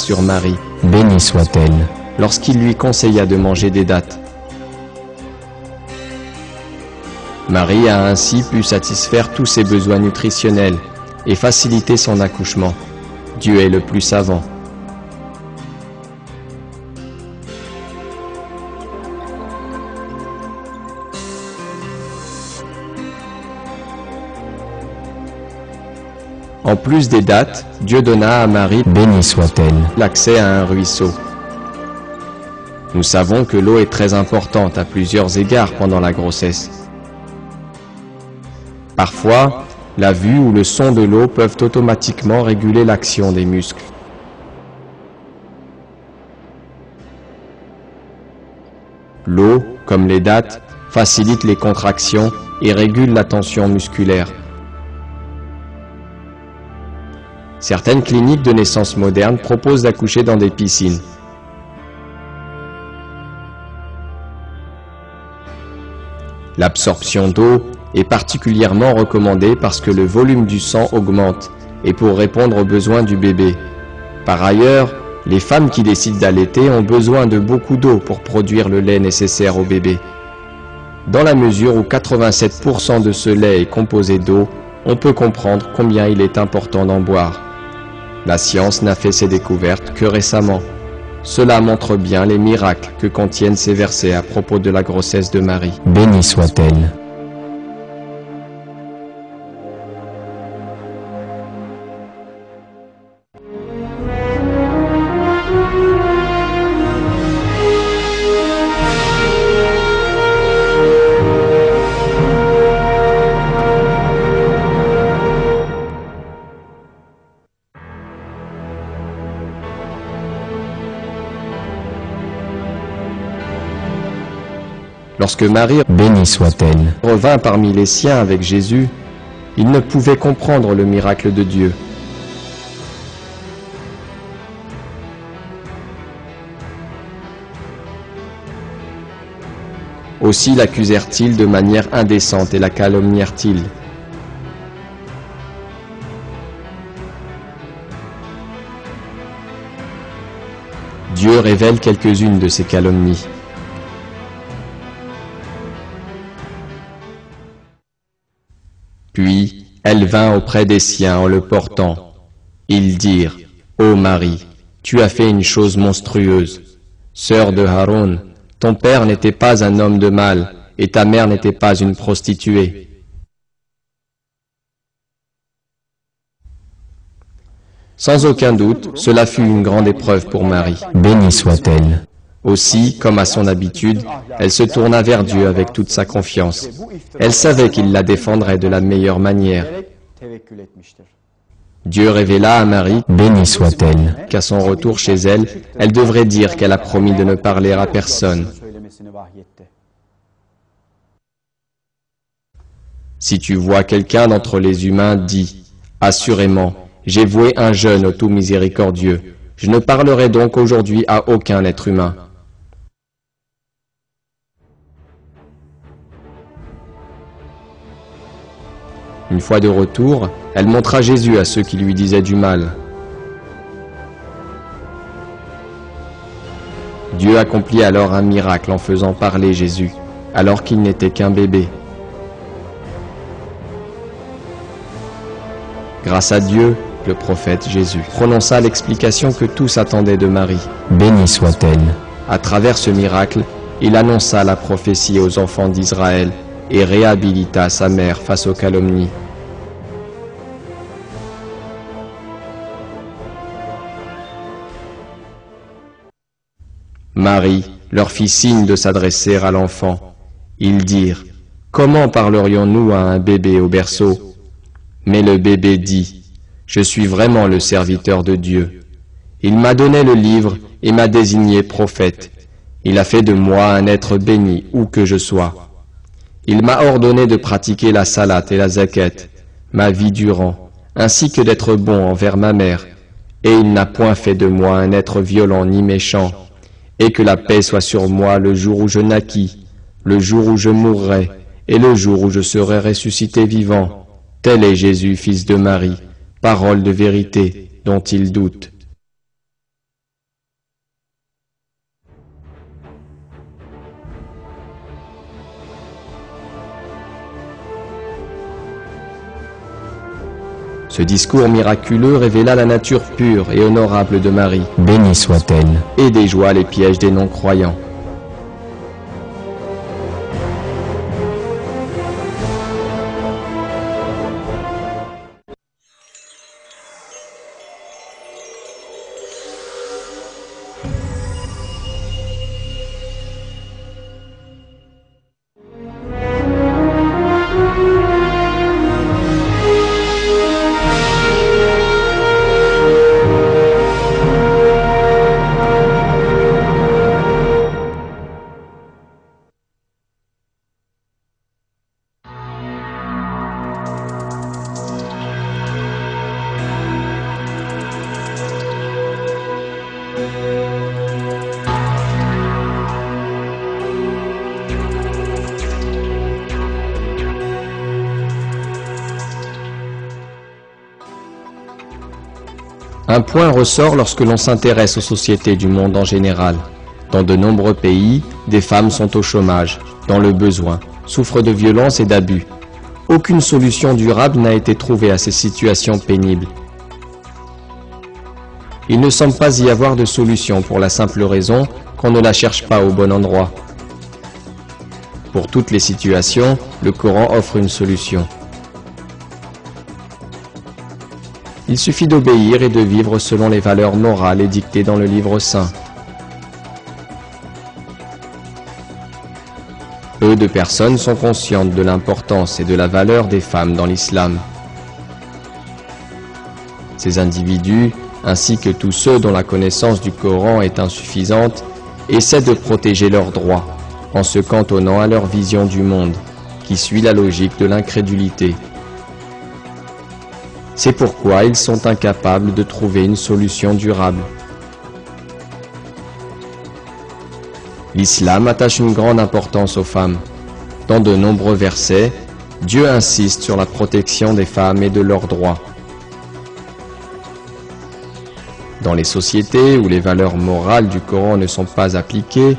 sur Marie, bénie soit-elle. lorsqu'il lui conseilla de manger des dattes. Marie a ainsi pu satisfaire tous ses besoins nutritionnels et faciliter son accouchement. Dieu est le plus savant. En plus des dattes, Dieu donna à Marie, bénie soit-elle. l'accès à un ruisseau. Nous savons que l'eau est très importante à plusieurs égards pendant la grossesse. Parfois, la vue ou le son de l'eau peuvent automatiquement réguler l'action des muscles. L'eau, comme les dattes, facilite les contractions et régule la tension musculaire. Certaines cliniques de naissance modernes proposent d'accoucher dans des piscines. L'absorption d'eau est particulièrement recommandée parce que le volume du sang augmente et pour répondre aux besoins du bébé. Par ailleurs, les femmes qui décident d'allaiter ont besoin de beaucoup d'eau pour produire le lait nécessaire au bébé. Dans la mesure où 87% de ce lait est composé d'eau, on peut comprendre combien il est important d'en boire. La science n'a fait ses découvertes que récemment. Cela montre bien les miracles que contiennent ces versets à propos de la grossesse de Marie. Bénie soit-elle. Lorsque Marie Bénie soit-elle. revint parmi les siens avec Jésus, il ne pouvait comprendre le miracle de Dieu. Aussi l'accusèrent-ils de manière indécente et la calomnièrent-ils. Dieu révèle quelques-unes de ces calomnies. Puis, elle vint auprès des siens en le portant. Ils dirent, « Ô Marie, tu as fait une chose monstrueuse. Sœur de Haroun, ton père n'était pas un homme de mal, et ta mère n'était pas une prostituée. » Sans aucun doute, cela fut une grande épreuve pour Marie. Bénie soit-elle. Aussi, comme à son habitude, elle se tourna vers Dieu avec toute sa confiance. Elle savait qu'il la défendrait de la meilleure manière. Dieu révéla à Marie Bénie soit-elle. qu'à son retour chez elle, elle devrait dire qu'elle a promis de ne parler à personne. Si tu vois quelqu'un d'entre les humains, dis, « Assurément, j'ai voué un jeûne au tout miséricordieux. Je ne parlerai donc aujourd'hui à aucun être humain. » Une fois de retour, elle montra Jésus à ceux qui lui disaient du mal. Dieu accomplit alors un miracle en faisant parler Jésus, alors qu'il n'était qu'un bébé. Grâce à Dieu, le prophète Jésus prononça l'explication que tous attendaient de Marie. Bénie soit-elle. À travers ce miracle, il annonça la prophétie aux enfants d'Israël et réhabilita sa mère face aux calomnies. Marie leur fit signe de s'adresser à l'enfant. Ils dirent, « Comment parlerions-nous à un bébé au berceau ?» Mais le bébé dit, « Je suis vraiment le serviteur de Dieu. Il m'a donné le livre et m'a désigné prophète. Il a fait de moi un être béni où que je sois. Il m'a ordonné de pratiquer la salate et la zakat, ma vie durant, ainsi que d'être bon envers ma mère. Et il n'a point fait de moi un être violent ni méchant. Et que la paix soit sur moi le jour où je naquis, le jour où je mourrai, et le jour où je serai ressuscité vivant. Tel est Jésus, fils de Marie, parole de vérité, dont il doute. » Ce discours miraculeux révéla la nature pure et honorable de Marie Bénie soit-elle. et déjoua les pièges des non-croyants. Un point ressort lorsque l'on s'intéresse aux sociétés du monde en général. Dans de nombreux pays, des femmes sont au chômage, dans le besoin, souffrent de violences et d'abus. Aucune solution durable n'a été trouvée à ces situations pénibles. Il ne semble pas y avoir de solution pour la simple raison qu'on ne la cherche pas au bon endroit. Pour toutes les situations, le Coran offre une solution. Il suffit d'obéir et de vivre selon les valeurs morales édictées dans le livre saint. Peu de personnes sont conscientes de l'importance et de la valeur des femmes dans l'islam. Ces individus, ainsi que tous ceux dont la connaissance du Coran est insuffisante, essaient de protéger leurs droits en se cantonnant à leur vision du monde, qui suit la logique de l'incrédulité. C'est pourquoi ils sont incapables de trouver une solution durable. L'islam attache une grande importance aux femmes. Dans de nombreux versets, Dieu insiste sur la protection des femmes et de leurs droits. Dans les sociétés où les valeurs morales du Coran ne sont pas appliquées,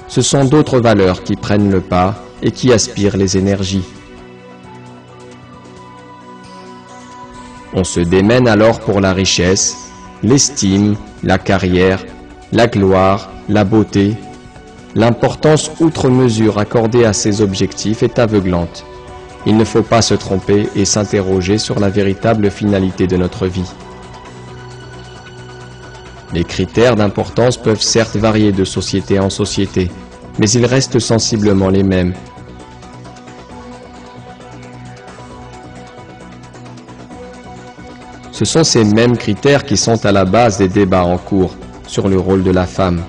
ce sont d'autres valeurs qui prennent le pas et qui aspirent les énergies. On se démène alors pour la richesse, l'estime, la carrière, la gloire, la beauté. L'importance outre mesure accordée à ces objectifs est aveuglante. Il ne faut pas se tromper et s'interroger sur la véritable finalité de notre vie. Les critères d'importance peuvent certes varier de société en société, mais ils restent sensiblement les mêmes. Ce sont ces mêmes critères qui sont à la base des débats en cours sur le rôle de la femme.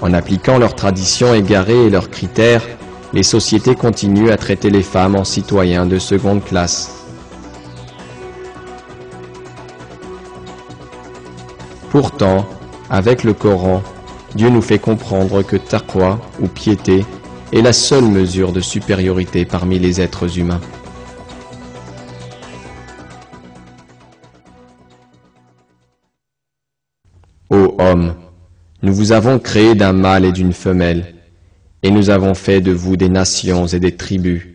En appliquant leurs traditions égarées et leurs critères, les sociétés continuent à traiter les femmes en citoyens de seconde classe. Pourtant, avec le Coran, Dieu nous fait comprendre que taqwa, ou piété, est la seule mesure de supériorité parmi les êtres humains. Ô homme, nous vous avons créé d'un mâle et d'une femelle, et nous avons fait de vous des nations et des tribus,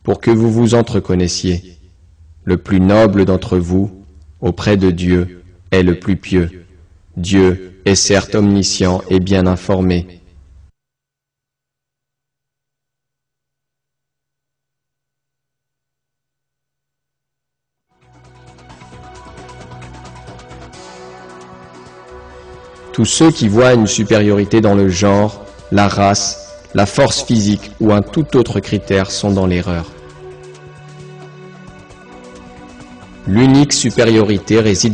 pour que vous vous entreconnaissiez. Le plus noble d'entre vous, auprès de Dieu, est le plus pieux. Dieu est certes omniscient et bien informé. Tous ceux qui voient une supériorité dans le genre, la race, la force physique ou un tout autre critère sont dans l'erreur. L'unique supériorité réside